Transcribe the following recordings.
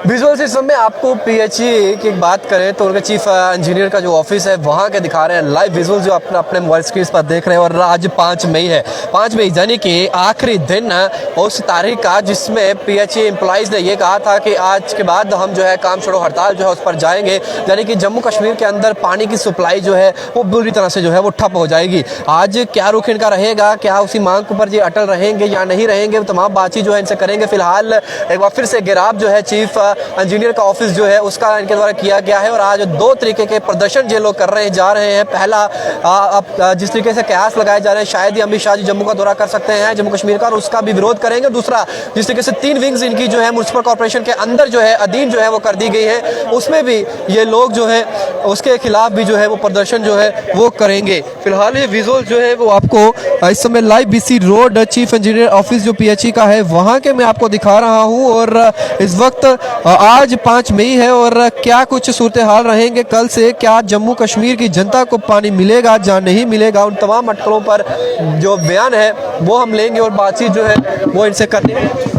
Visual system में आपको PHE की बात करें तो उनका चीफ इंजीनियर का जो ऑफिस है वहाँ के दिखा रहे हैं लाइव विजुअल जो अपने मोबाइल स्क्रीन पर देख रहे हैं। और आज 5 मई है, 5 मई यानी कि आखिरी दिन उस तारीख का जिसमें पीएचई एम्प्लॉइज़ ने ये कहा था कि आज के बाद हम जो है काम छोड़ो हड़ताल जो है उस पर जाएंगे, यानी कि जम्मू कश्मीर के अंदर पानी की सप्लाई जो है वो बुरी तरह से जो है वो ठप हो जाएगी। आज क्या रुख इनका रहेगा, क्या उसी मांग पर ये अटल रहेंगे या नहीं रहेंगे, तमाम बातचीत जो है इनसे करेंगे। फिलहाल एक बार फिर से गिराव जो है चीफ इंजीनियर का ऑफिस जो है उसका इनके द्वारा किया गया है। और आज 2 तरीके के प्रदर्शन ये लोग कर रहे जा रहे हैं। पहला जिस तरीके से कयास लगाए जा रहे हैं शायद ही अमित शाह जी जम्मू का दौरा कर सकते हैं जम्मू कश्मीर का, और उसका भी विरोध करेंगे। दूसरा जिस तरीके से 3 विंग्स इनकी जो है म्युनिसिपल कॉर्पोरेशन के अंदर जो है अधीन जो है वो कर दी गई है, उसमें भी ये लोग जो है उसके खिलाफ भी जो है वो प्रदर्शन जो है वो करेंगे। फिलहाल ये विजुअल जो है वो आपको इस समय live BC road chief engineer office जो पीएचई का है वहाँ के मैं आपको दिखा रहा हूँ। और इस वक्त आज 5 मई है और क्या कुछ सूरत हाल रहेंगे कल से, क्या जम्मू कश्मीर की जनता को पानी मिलेगा या नहीं मिलेगा, उन तमाम अटकलों पर जो बयान है वो हम लेंगे और बातचीत जो है वो इनसे करेंगे।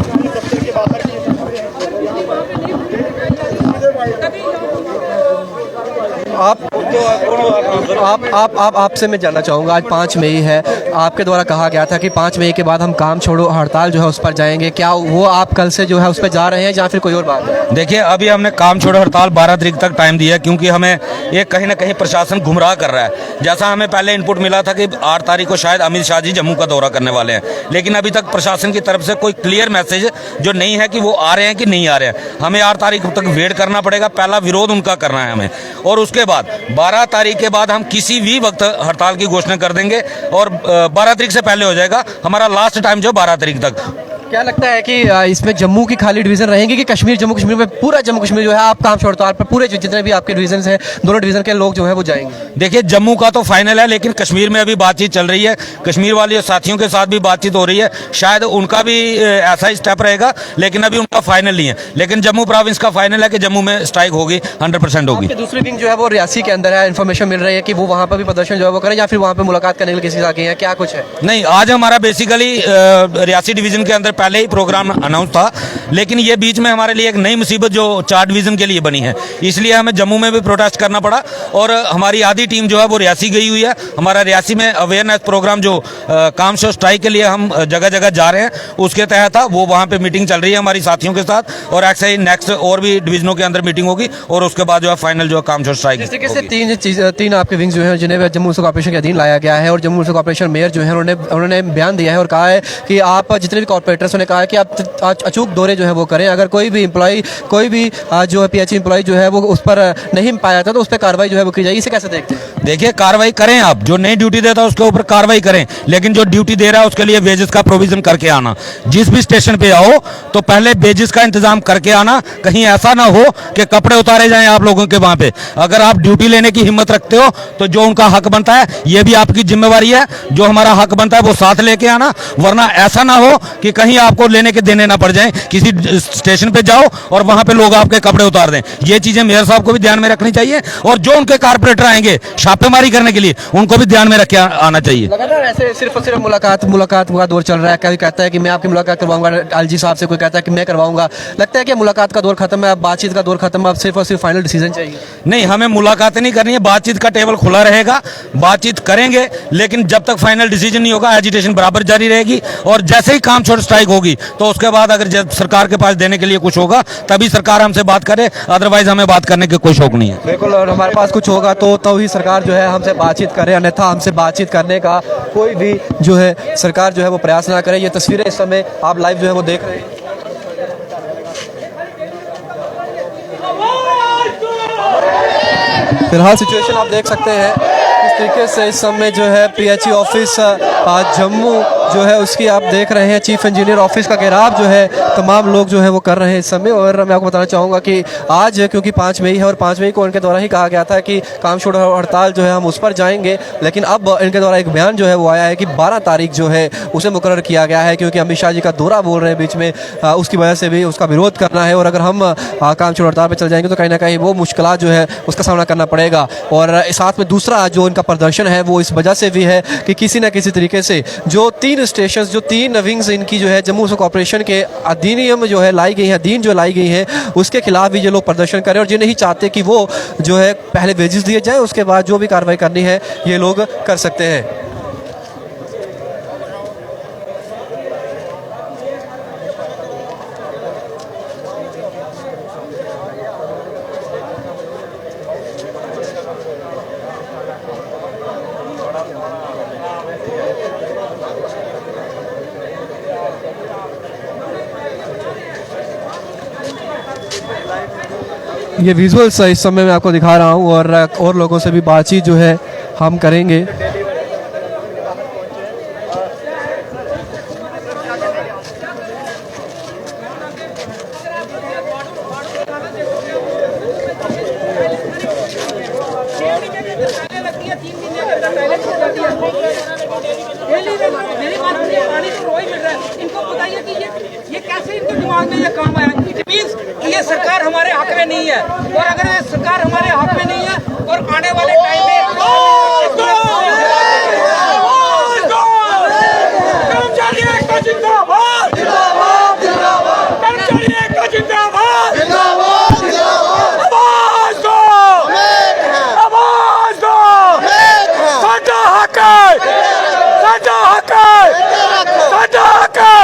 आपसे मैं जानना चाहूँगा, आज 5 मई है, आपके द्वारा कहा गया था कि 5 मई के बाद हम काम छोड़ो हड़ताल जो है उस पर जाएंगे, क्या वो आप कल से जो है उस पर जा रहे हैं या फिर कोई और बात है? देखिए, अभी हमने काम छोड़ो हड़ताल 12 तारीख तक टाइम दिया है, क्योंकि हमें ये कहीं ना कहीं प्रशासन गुमराह कर रहा है। जैसा हमें पहले इनपुट मिला था कि 8 तारीख को शायद अमित शाह जी जम्मू का दौरा करने वाले हैं, लेकिन अभी तक प्रशासन की तरफ से कोई क्लियर मैसेज जो नहीं है कि वो आ रहे हैं कि नहीं आ रहे हैं। हमें 8 तारीख तक वेट करना पड़ेगा, पहला विरोध उनका करना है हमें, और उसके बाद 12 तारीख के बाद हम किसी भी वक्त हड़ताल की घोषणा कर देंगे। और 12 तारीख से पहले हो जाएगा हमारा लास्ट टाइम जो 12 तारीख तक। क्या लगता है कि इसमें जम्मू की खाली डिवीजन रहेंगे कि कश्मीर जम्मू कश्मीर में पूरा जम्मू कश्मीर जो है आप काम छोड़ते हो, पूरे जितने भी आपके डिवीजन हैं दोनों डिवीजन के लोग जो है वो जाएंगे? देखिए, जम्मू का तो फाइनल है, लेकिन कश्मीर में अभी बातचीत चल रही है, कश्मीर वाले साथियों के साथ भी बातचीत हो रही है, शायद उनका भी ऐसा ही स्टेप रहेगा, लेकिन अभी उनका फाइनल नहीं है। लेकिन जम्मू प्रोविंस का फाइनल है कि जम्मू में स्ट्राइक होगी, 100% होगी। दूसरी विंग जो है वो रियासी के अंदर है, इन्फॉर्मेशन मिल रही है कि वो वहाँ पर भी प्रदर्शन जो है वो करें या फिर वहाँ पर मुलाकात करने के लिए किसी से आगे हैं, क्या कुछ है? नहीं, आज हमारा बेसिकली रियासी डिवीजन के अंदर पहले ही प्रोग्राम अनाउंस था, लेकिन ये बीच में हमारे लिए एक नई मुसीबत जो 4 डिवीजन के लिए बनी है, इसलिए हमें जम्मू में भी प्रोटेस्ट करना पड़ा। और हमारी आधी टीम जो है वो रियासी गई हुई है। हमारा रियासी में अवेयरनेस प्रोग्राम जो काम शो स्ट्राइक के लिए हम जगह जगह जा रहे हैं, उसके तहत था वो, वहाँ पे मीटिंग चल रही है हमारी साथियों के साथ, और ऐसे ही नेक्स्ट और भी डिवीजनों के अंदर मीटिंग होगी, और उसके बाद जो है फाइनल जो है काम शो स्ट्राइक। इस तरीके से 3 आपके विंग्स जो है जिन्हें जम्मू म्युनिसिपल कॉर्पोरेशन के अधीन लाया गया है, और जम्मू म्युनिसिपल कॉर्पोरेशन मेयर जो है उन्होंने बयान दिया है और कहा है कि आप जितने भी कॉर्पोरेटर्स ने कहा है कि आप अचूक दौरे जो है वो करें, अगर कोई भी एम्प्लॉय कोई भी जो है पीएचई एम्प्लॉय जो है वो उस पर नहीं पाया था तो उस पर कार्रवाई जो है वो की जाएगी। इसे कैसे देखते हैं? देखिए, कार्रवाई करें, आप जो नई ड्यूटी देता है उसके ऊपर कार्रवाई करें, लेकिन जो ड्यूटी दे रहा है उसके लिए वेजेस का प्रोविजन करके आना। जिस भी स्टेशन पे आओ तो पहले वेजेस का इंतजाम करके आना, कहीं ऐसा ना हो कि कपड़े उतारे जाएं आप लोगों के वहां पे। अगर आप ड्यूटी लेने की हिम्मत रखते हो तो जो उनका हक बनता है ये भी आपकी जिम्मेवारी है, जो हमारा हक बनता है वो साथ लेके आना, वरना ऐसा ना हो कि कहीं आपको लेने के देने ना पड़ जाए। किसी स्टेशन पे जाओ और वहां पे लोग आपके कपड़े उतार दें, ये चीजें मेयर साहब को भी ध्यान में रखनी चाहिए, और जो उनके कारपोरेटर आएंगे छापेमारी करने के लिए उनको भी ध्यान में रख के आना चाहिए। लगातार ऐसे सिर्फ और सिर्फ मुलाकात का दौर चल रहा है, कभी कहता है कि मैं आपकी मुलाकात करवाऊंगा एलजी साहब से, कोई कहता है कि मैं करवाऊंगा। लगता है कि मुलाकात का दौर खत्म है, अब बातचीत का दौर खत्म है, अब सिर्फ और सिर्फ फाइनल डिसीजन चाहिए? नहीं, हमें मुलाकातें नहीं करनी है, बातचीत का टेबल खुला रहेगा, बातचीत करेंगे, लेकिन जब तक फाइनल डिसीजन नहीं होगा एजिटेशन बराबर जारी रहेगी। और जैसे ही काम छोड़ स्ट्राइक होगी तो उसके बाद अगर सरकार के पास देने के लिए कुछ होगा तभी सरकार हमसे बात करे, अदरवाइज हमें बात करने के कोई शौक नहीं है। बिल्कुल, और हमारे पास कुछ होगा तो ही सरकार जो है हमसे बातचीत करे, अन्यथा हमसे बातचीत करने का कोई भी जो है सरकार जो है वो प्रयास ना करे। ये तस्वीरें इस समय आप लाइव जो है वो देख रहे हैं। फिलहाल सिचुएशन आप देख सकते हैं किस तरीके से इस समय जो है पीएचई ऑफिस जम्मू जो है उसकी आप देख रहे हैं चीफ इंजीनियर ऑफिस का घेराव जो है तमाम लोग जो है वो कर रहे हैं इस समय। और मैं आपको बताना चाहूँगा कि आज क्योंकि 5 मई है और 5 मई को इनके द्वारा ही कहा गया था कि काम छोड़ो हड़ताल जो है हम उस पर जाएंगे, लेकिन अब इनके द्वारा एक बयान जो है वो आया है कि 12 तारीख जो है उसे मुकर्रर किया गया है, क्योंकि अमित शाह जी का दौरा बोल रहे हैं बीच में, उसकी वजह से भी उसका विरोध करना है। और अगर हम काम छोड़ो हड़ताल पर चल जाएंगे तो कहीं ना कहीं वो मुश्किलात जो है उसका सामना करना पड़ेगा। और साथ में दूसरा जो इनका प्रदर्शन है वो इस वजह से भी है कि किसी न किसी तरीके से जो 3 3 स्टेशन जो 3 विंग्स इनकी जो है जम्मू कॉर्पोरेशन के अधिनियम जो है लाई गई है, अधीन जो लाई गई है, उसके खिलाफ भी ये लोग प्रदर्शन करें और ये नहीं चाहते कि वो जो है पहले वेजेस दिए जाए, उसके बाद जो भी कार्रवाई करनी है ये लोग कर सकते हैं। ये विजुअल्स इस समय मैं आपको दिखा रहा हूँ और लोगों से भी बातचीत जो है हम करेंगे। मेरी बात सुनिए, पानी तो रोज मिल रहा है, इनको बताइए कि ये कैसे इनके दिमाग में ये काम आया। इट मीन्स कि ये सरकार हमारे हक में नहीं है, और अगर ये सरकार हमारे हक में नहीं है और आने वाले टाइम में कर्मचारी एकता जिंदाबाद, कर्मचारी एकता जिंदाबाद, आवाज दो, आवाज दो, साडा हक है, साडा हक है, साडा हक है।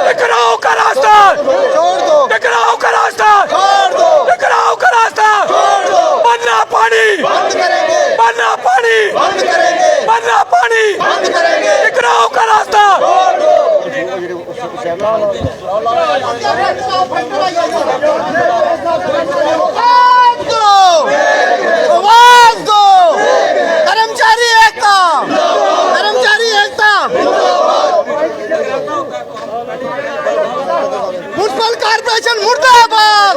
टकराव का रास्ता छोड़ दो, टकराव का रास्ता छोड़ दो, टकराव का रास्ता छोड़ दो, बनना पानी बंद करेंगे, बनना पानी बंद करेंगे, बनना पानी बंद करेंगे, टकराव का रास्ता छोड़ दो। आवाज दो, कर्मचारी एकता, कर्मचारी एकता, म्युनिसिपल कॉर्पोरेशन मुर्दाबाद,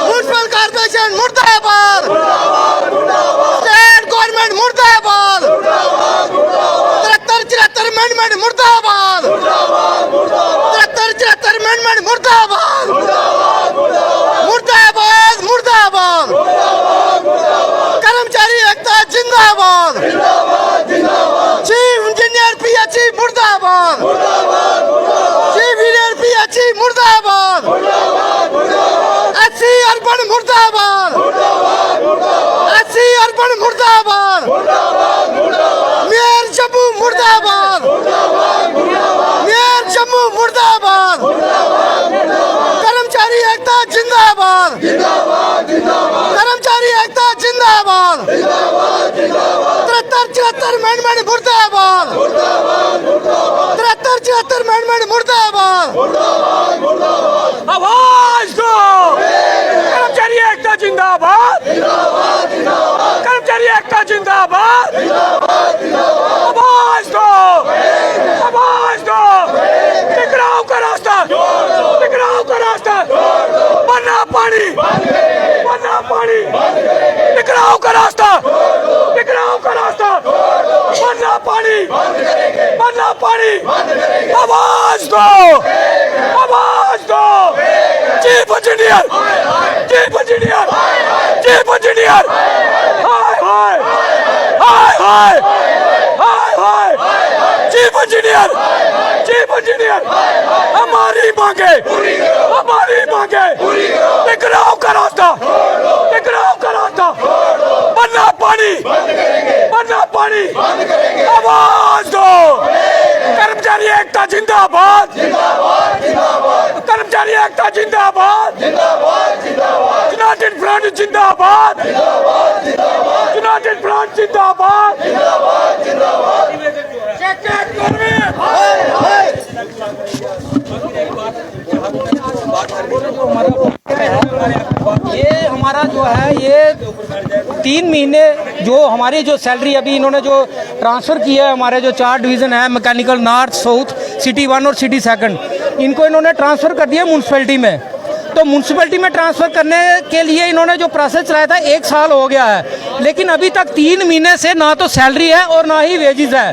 म्युनिसिपल कॉर्पोरेशन मुर्दाबाद, स्टेट गवर्नमेंट मुर्दाबाद, 73-74 अमेंडमेंट मुर्दाबाद, 73-74 अमेंडमेंट मुर्दाबाद, मुर्दाबाद, मुर्दाबाद, कर्मचारी एकता जिंदाबाद, चीफ इंजीनियर पीएचई मुर्दाबाद, चीफ इंजीनियर पीएचई मुर्दाबाद, एससी अर्बन मुर्दाबाद, एससी अर्बन मुर्दाबाद, मेयर जम्मू मुर्दाबाद, मेयर जम्मू मुर्दाबाद, कर्मचारी एकता जिंदाबाद, कर्मचारी एकता जिंदाबाद, 73-74 अमेंडमेंट मुर्दाबाद, 73-74 अमेंडमेंट मुर्दाबाद, आवाज दो, कर्मचारी एकता जिंदाबाद, कर्मचारी एकता जिंदाबाद, आवाज दो, आवाज दो, टकराव का रास्ता, टकराव का रास्ता, बनना पानी, बनना पानी, टकराव का रास्ता, टकराव का रास्ता, बनना पानी, बनना पानी, आवाज दो, आवाज दो, chief engineer, chief engineer, chief engineer, हाय हाय हाय हाय हाय हाय, चीफ इंजीनियर, चीफ इंजीनियर, हमारी मांगे, हमारी मांगे, टकराव का रास्ता, टकराव का रास्ता, बनना पानी, बनना पानी, आवाज दो, कर्मचारी एकता जिंदाबाद, कर्मचारी एकता जिंदाबाद, यूनाइटेड फ्रंट जिंदाबाद, यूनाइटेड फ्रंट जिंदाबाद, ये हमारा जो है ये 3 महीने जो हमारी जो सैलरी अभी इन्होंने जो ट्रांसफ़र किया है, हमारे जो 4 डिवीज़न है, मैकेनिकल नॉर्थ साउथ सिटी 1 और सिटी 2, इनको इन्होंने ट्रांसफ़र कर दिया म्यूनसिपैलिटी में। तो म्यूनसिपैलिटी में ट्रांसफ़र करने के लिए इन्होंने जो प्रोसेस चलाया था 1 साल हो गया है, लेकिन अभी तक 3 महीने से ना तो सैलरी है और ना ही वेजेस है।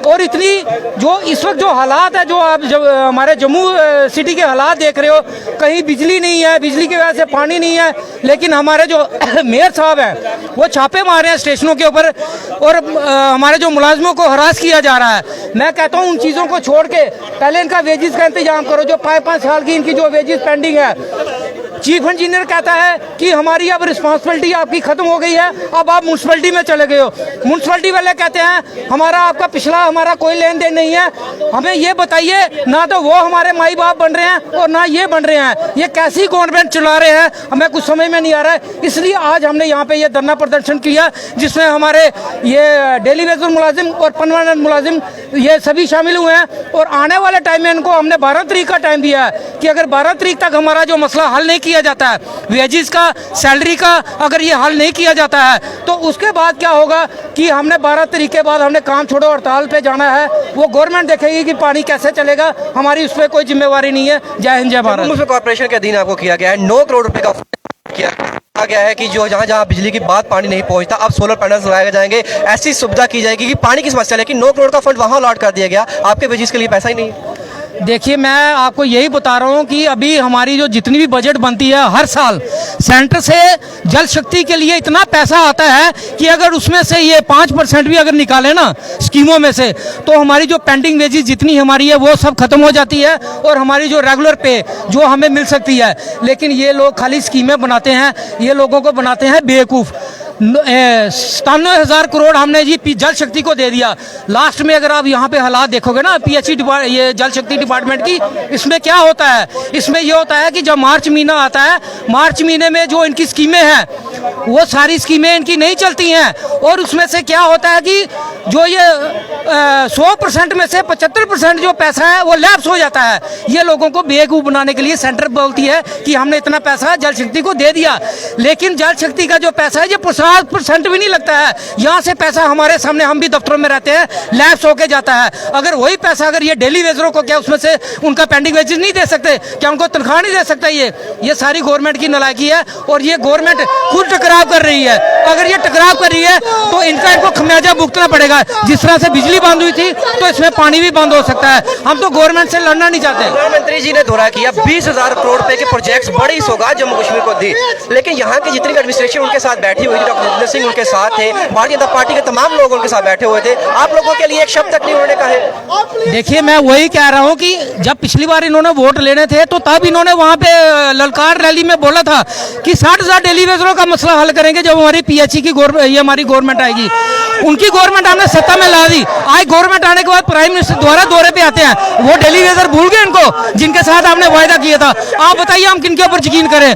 और इतनी जो इस वक्त जो हालात है, जो आप जब हमारे जम्मू सिटी के हालात देख रहे हो, कहीं बिजली नहीं है, बिजली की वजह से पानी नहीं है, लेकिन हमारे जो मेयर साहब हैं वो छापे मार रहे हैं स्टेशनों के ऊपर और हमारे जो मुलाजिमों को हरास किया जा रहा है। मैं कहता हूँ उन चीज़ों को छोड़ के पहले इनका वेजिस का इंतजाम करो। जो 5-5 साल की इनकी जो वेजिस पेंडिंग है, चीफ इंजीनियर कहता है कि हमारी अब रिस्पांसिबिलिटी आपकी खत्म हो गई है, अब आप म्यूनसिपैलिटी में चले गए हो। म्यूनसिपैलिटी वाले कहते हैं हमारा आपका पिछला हमारा कोई लेन देन नहीं है। हमें ये बताइए, ना तो वो हमारे माई बाप बन रहे हैं और ना ये बन रहे हैं। ये कैसी गवर्नमेंट चला रहे हैं, हमें कुछ समझ में नहीं आ रहा है। इसलिए आज हमने यहाँ पे ये धरना प्रदर्शन किया, जिसमें हमारे ये डेली वेजर मुलाजिम और परमानेंट मुलाजिम ये सभी शामिल हुए हैं। और आने वाले टाइम में इनको हमने 12 तारीख का टाइम दिया है कि अगर 12 तारीख तक हमारा जो मसला हल नहीं किया जाता है, वेजिस का, सैलरी का, अगर ये हल नहीं किया जाता है, तो उसके बाद क्या होगा कि हमने 12 तारीख के बाद हमने काम छोड़ो हड़ताल पे जाना है। वो गवर्नमेंट देखेगी कि पानी कैसे चलेगा, हमारी उस पर कोई जिम्मेवारी नहीं है। जय हिंद, जय भारत। म्युनिसिपल कॉर्पोरेशन के अधीन आपको किया गया है 9 करोड़ रुपए का किया गया है कि जो जहाँ जहाँ बिजली की बात पानी नहीं पहुंचता, अब सोलर पैनल्स लगाए जाएंगे, ऐसी सुविधा की जाएगी कि पानी की समस्या, लेकिन 9 करोड़ का फंड वहाँ अलॉट कर दिया गया, आपके वेजिस के लिए पैसा ही नहीं। देखिए, मैं आपको यही बता रहा हूँ कि अभी हमारी जो जितनी भी बजट बनती है हर साल, सेंटर से जल शक्ति के लिए इतना पैसा आता है कि अगर उसमें से ये 5% भी अगर निकाले ना स्कीमों में से, तो हमारी जो पेंडिंग वेजेस जितनी हमारी है वो सब खत्म हो जाती है और हमारी जो रेगुलर पे जो हमें मिल सकती है। लेकिन ये लोग खाली स्कीमें बनाते हैं, ये लोगों को बनाते हैं बेवकूफ़। 97,000 करोड़ हमने जी जल शक्ति को दे दिया। लास्ट में अगर आप यहाँ पे हालात देखोगे ना पीएचई ये जल शक्ति डिपार्टमेंट की, इसमें क्या होता है, इसमें ये होता है कि जब मार्च महीना आता है, मार्च महीने में जो इनकी स्कीमें हैं वो सारी स्कीमें इनकी नहीं चलती हैं। और उसमें से क्या होता है कि जो ये 100% में से 75% जो पैसा है वो लैप्स हो जाता है। ये लोगों को बेवकूफ़ बनाने के लिए सेंटर बोलती है कि हमने इतना पैसा जल शक्ति को दे दिया, लेकिन जल शक्ति का जो पैसा है ये 50% भी नहीं लगता है। यहाँ से पैसा हमारे सामने, हम भी दफ्तरों में रहते हैं, लैप्स होके जाता है। अगर वही पैसा अगर ये डेली वेजरों को, क्या उसमें से उनका पेंडिंग वेजेस नहीं दे सकते, क्या उनको तनख्वाह नहीं दे सकता? ये सारी गवर्नमेंट की नालायकी है और ये गवर्नमेंट खुद टकराव कर रही है। अगर ये टकराव कर रही है तो इनको खमियाजा भुगतना पड़ेगा। जिस तरह से बिजली बंद हुई थी तो इसमें पानी भी बंद हो सकता है। हम तो गवर्नमेंट से लड़ना नहीं चाहते। प्रधानमंत्री जी ने दोहरा किया 20,000 करोड़ रुपए के प्रोजेक्ट्स बड़ी सौगात जम्मू कश्मीर को दी, लेकिन यहाँ की जितनी एडमिनिस्ट्रेशन उनके साथ बैठी हुई थी, डॉक्टर जितेंद्र सिंह उनके साथ थे, भारतीय जनता पार्टी के तमाम लोग उनके साथ बैठे हुए थे, आप लोगों के लिए एक शब्द तक नहीं उन्होंने कहे। देखिए, मैं वही कह रहा हूँ कि जब पिछली बार इन्होंने वोट लेने थे तो तब इन्होंने वहाँ पे ललकार रैली में बोला था कि 60,000 डेली वेजरों का मसला हल करेंगे जब हमारी पीएचई की ये हमारी गवर्नमेंट आएगी। उनकी गवर्नमेंट हमने सत्ता में ला दी। आज गवर्नमेंट आने के बाद प्राइम मिनिस्टर द्वारा दौरे पे आते हैं, वो डेली वेजर भूल गए इनको जिनके साथ आपने वायदा किया था। आप बताइए हम किनके ऊपर यकीन करें?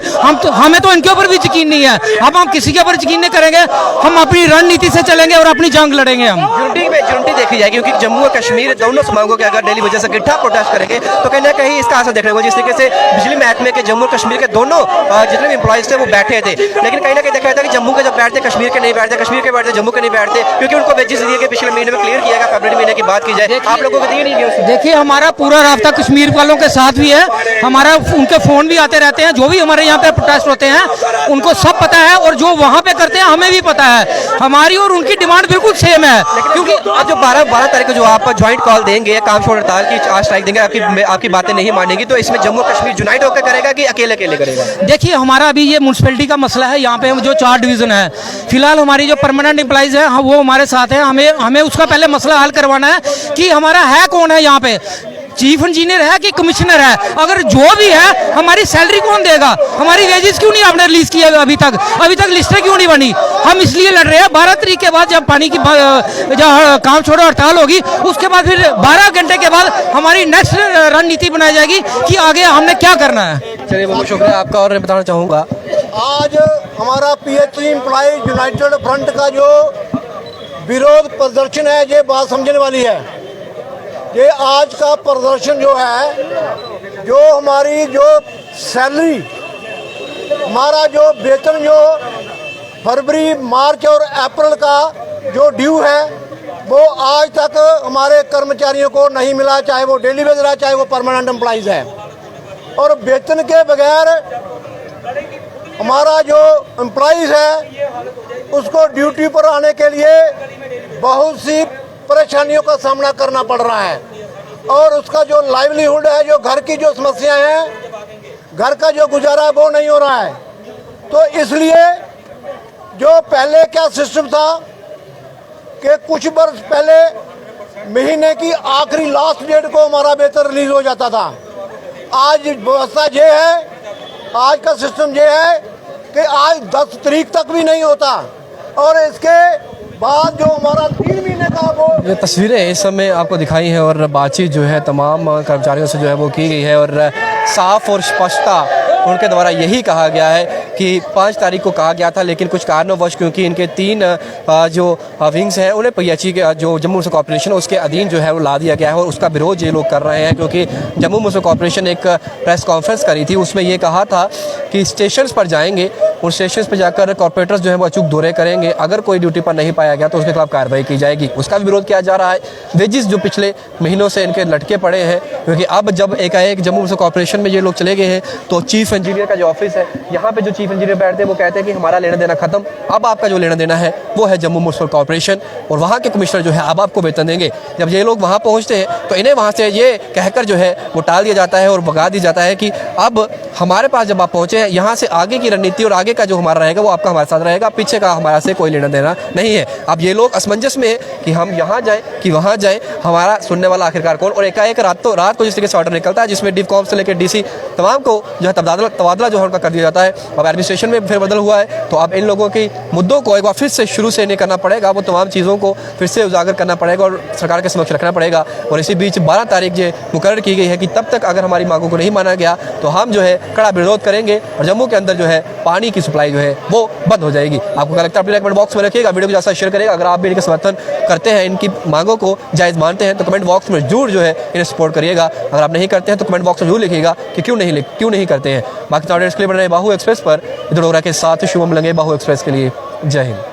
हमें तो इनके ऊपर भी यकीन नहीं है। अब हम किसी के ऊपर यकीन नहीं करेंगे, हम अपनी रणनीति से चलेंगे और अपनी जंग लड़ेंगे। हम यूनिटी देखी जाएगी, क्योंकि जम्मू और कश्मीर दोनों समांगों के अगर डेली वजह से इकट्ठा प्रोटेस्ट करेंगे तो कहीं ना कहीं इसका असर देखने को, जिस तरीके से बिजली महकमे के जम्मू और कश्मीर के दोनों जितने भी एम्प्लॉइज थे वो बैठे थे, लेकिन कहीं ना कहीं देखा जाता है कि जम्मू के जब बैठते कश्मीर के नहीं बैठते, कश्मीर के बैठते जम्मू के नहीं बैठते, क्योंकि उनको वेजेस दिए गए पिछले महीने में क्लियर किया गया। फरवरी महीने की बात की जाए, आप लोगों को दिए नहीं गए। देखिए, हमारा पूरा राब्ता कश्मीर वालों के साथ भी है, हमारा उनके फोन भी आते रहते हैं। जो भी हमारे यहाँ पे प्रोटेस्ट होते हैं उनको सब पता है और जो वहाँ पे करते हैं हमें भी पता है। हमारी और उनकी डिमांड बिल्कुल सेम है। क्योंकि अब जो 12 तारीख को जो आप ज्वाइंट कॉल देंगे, काम छोड़ हड़ताल की आज स्ट्राइक देंगे, आपकी बातें नहीं मानेगी, तो इसमें जम्मू कश्मीर यूनाइट होकर करेगा कि अकेले करेगा? देखिए, हमारा अभी ये म्यूनसिपैलिटी का मसला है। यहाँ पे जो 4 डिवीजन है, फिलहाल हमारी जो परमानेंट एम्प्लॉइज है वो हमारे साथ है। हमें उसका पहले मसला हल करवाना है कि हमारा है कौन है यहाँ पे, चीफ इंजीनियर है कि कमिश्नर है? अगर जो भी है, हमारी सैलरी कौन देगा? हमारी वेजेस क्यों नहीं आपने रिलीज किया अभी तक लिस्टें क्यों नहीं बनी? हम इसलिए लड़ रहे हैं। 12 तारीख के बाद जब पानी की जब काम छोड़ो हड़ताल होगी, उसके बाद फिर 12 घंटे के बाद हमारी नेक्स्ट रणनीति बनाई जाएगी कि आगे हमने क्या करना है। चलिए, बहुत शुक्रिया आपका। और बताना चाहूँगा, आज हमारा पीएचई एम्प्लॉइज यूनाइटेड फ्रंट का जो विरोध प्रदर्शन है, ये बात समझने वाली है। ये आज का प्रदर्शन जो है, जो हमारी जो सैलरी, हमारा जो वेतन जो फरवरी, मार्च और अप्रैल का जो ड्यू है, वो आज तक हमारे कर्मचारियों को नहीं मिला, चाहे वो डेली वेजर है, चाहे वो परमानेंट एम्प्लॉइज है। और वेतन के बगैर हमारा जो एम्प्लॉइज है उसको ड्यूटी पर आने के लिए बहुत सी परेशानियों का सामना करना पड़ रहा है और उसका जो लाइवलीहुड है, जो घर की जो समस्याएं हैं, घर का जो गुजारा है वो नहीं हो रहा है। तो इसलिए जो पहले क्या सिस्टम था कि कुछ वर्ष पहले महीने की आखिरी लास्ट डेट को हमारा वेतन रिलीज हो जाता था। आज व्यवस्था ये है, आज का सिस्टम ये है कि आज 10 तारीख तक भी नहीं होता और इसके बाद जो हमारा 3 महीने का वो ये तस्वीरें इस समय आपको दिखाई हैं और बातचीत जो है तमाम कर्मचारियों से जो है वो की गई है और साफ और स्पष्टता उनके द्वारा यही कहा गया है कि 5 तारीख को कहा गया था, लेकिन कुछ कारणवश क्योंकि इनके 3 जो विंग्स हैं उन्हें पीएचई के जो जम्मू म्यूनिसिपल कॉर्पोरेशन उसके अधीन जो है वो ला दिया गया है और उसका विरोध ये लोग कर रहे हैं। क्योंकि जम्मू म्यूनिसिपल कॉर्पोरेशन एक प्रेस कॉन्फ्रेंस करी थी, उसमें ये कहा था कि स्टेशन पर जाएंगे, उन स्टेशन पर जाकर कॉर्पोरेटर्स जो है वो अचूक दौरे करेंगे, अगर कोई ड्यूटी पर नहीं पाया गया तो उसके खिलाफ कार्रवाई की जाएगी। उसका भी विरोध किया जा रहा है। वेजिस जो पिछले महीनों से इनके लटके पड़े हैं, क्योंकि अब जब एकाएक जम्मू म्यूनिसिपल कॉर्पोरेशन में ये लोग चले गए हैं तो चीफ इंजीनियर का जो ऑफिस है, यहाँ पे जो चीफ इंजीनियर बैठते हैं वो कहते हैं कि हमारा लेना देना खत्म, अब आपका जो लेना देना है वो है जम्मू म्यूनिसिपल कॉर्पोरेशन और वहाँ के कमिश्नर जो है अब आपको वेतन देंगे। जब ये लोग वहाँ पहुँचते हैं तो इन्हें वहाँ से ये कहकर जो है वो टाल दिया जाता है और भगा दिया जाता है कि अब हमारे पास जब आप पहुँचे हैं यहाँ से आगे की रणनीति और आगे का जो हमारा रहेगा वो आपका हमारे साथ रहेगा, पीछे का हमारा से कोई लेना देना नहीं है। अब ये लोग असमंजस में है कि हम यहाँ जाएँ कि वहाँ जाएँ, हमारा सुनने वाला आखिरकार कौन। और एकाएक रात को जिस तरीके से ऑर्डर निकलता है जिसमें डिफकॉम से लेकर डीसी तमाम को जो है तबादला जो है उनका कर दिया जाता है। अब एडमिनिस्ट्रेशन में फिर बदल हुआ है तो अब इन लोगों की मुद्दों को एक बार फिर से शुरू से नहीं करना पड़ेगा, वो तमाम चीज़ों को फिर से उजागर करना पड़ेगा और सरकार के समक्ष रखना पड़ेगा। और इसी बीच 12 तारीख जो मुकर्रर की गई है कि तब तक अगर हमारी मांगों को नहीं माना गया तो हम जो है कड़ा विरोध करेंगे और जम्मू के अंदर जो है पानी की सप्लाई जो है वो बंद हो जाएगी। आपको क्या लगता है अपने कमेंट बॉक्स में रखिएगा, वीडियो को ज़्यादा शेयर करेगा। अगर आप भी इनके समर्थन करते हैं, इनकी मांगों को जायज़ मानते हैं तो कमेंट बॉक्स में जरूर जो है इन्हें सपोर्ट करिएगा। अगर आप नहीं करते हैं तो कमेंट बॉक्स में जरूर लिखिएगा कि क्यों नहीं करते हैं। बाकी अपडेट्स के लिए बने रहे बाहू एक्सप्रेस पर। इधर के साथ शुभम लगे बाहू एक्सप्रेस के लिए। जय हिंद।